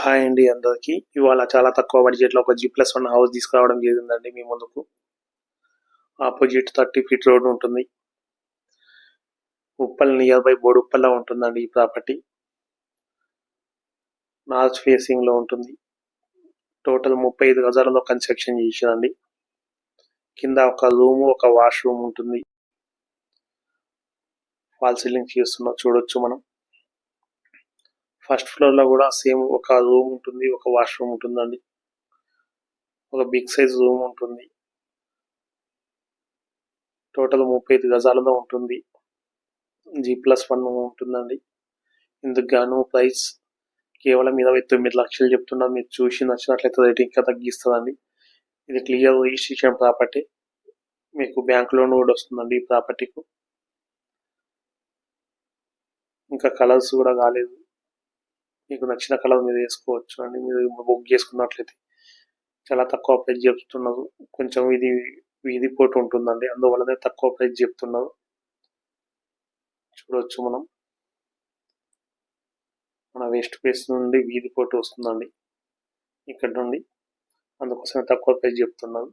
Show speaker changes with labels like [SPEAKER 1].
[SPEAKER 1] Hi అండి అందరికి. ఇవాళ చాలా తక్కువ బడ్జెట్లో ఒక G+1 హౌస్ తీసుకురావడం జరిగిందండి మీ ముందుకు. ఆపోజిట్ 30 ఫీట్ రోడ్ ఉంటుంది. ఉప్పల్ నియర్ బై బోడుప్పల్లో ఉంటుందండి ఈ ప్రాపర్టీ. నార్త్ ఫేసింగ్ లో ఉంటుంది. టోటల్ 35 గజాలలో కన్స్ట్రక్షన్ చేశారండి. కింద ఒక రూమ్, ఒక వాష్రూమ్ ఉంటుంది. ఫాల్ సీలింగ్ చేస్తున్నా చూడొచ్చు మనం. ఫస్ట్ ఫ్లోర్ లో కూడా సేమ్ ఒక రూమ్ ఉంటుంది, ఒక వాష్రూమ్ ఉంటుందండి. ఒక బిగ్ సైజ్ రూమ్ ఉంటుంది. టోటల్ 35 గజాలలో ఉంటుంది. G+1 ఉంటుందండి. ఇందుకు గాను ప్రైస్ కేవలం 29 లక్షలు చెప్తున్నా. మీరు చూసి నచ్చినట్లయితే రేట్ ఇంకా తగ్గిస్తుందండి. ఇది క్లియర్ రిజిస్ట్రేషన్ ప్రాపర్టీ. మీకు బ్యాంక్ లోన్ కూడా వస్తుందండి ఈ ప్రాపర్టీకు. ఇంకా కలర్స్ కూడా కాలేదు. మీకు నచ్చిన కలర్ మీరు వేసుకోవచ్చు అండి. మీరు బుక్ చేసుకున్నట్లయితే చాలా తక్కువ ప్రైస్ చెప్తున్నారు. కొంచెం ఇది వీధి పోటు ఉంటుందండి, అందువల్లనే తక్కువ ప్రైస్ చెప్తున్నారు. చూడవచ్చు మనం. మన వెస్ట్ ఫేస్ నుండి వీధి పోటు వస్తుందండి ఇక్కడ నుండి, అందుకోసమే తక్కువ ప్రైస్ చెప్తున్నారు.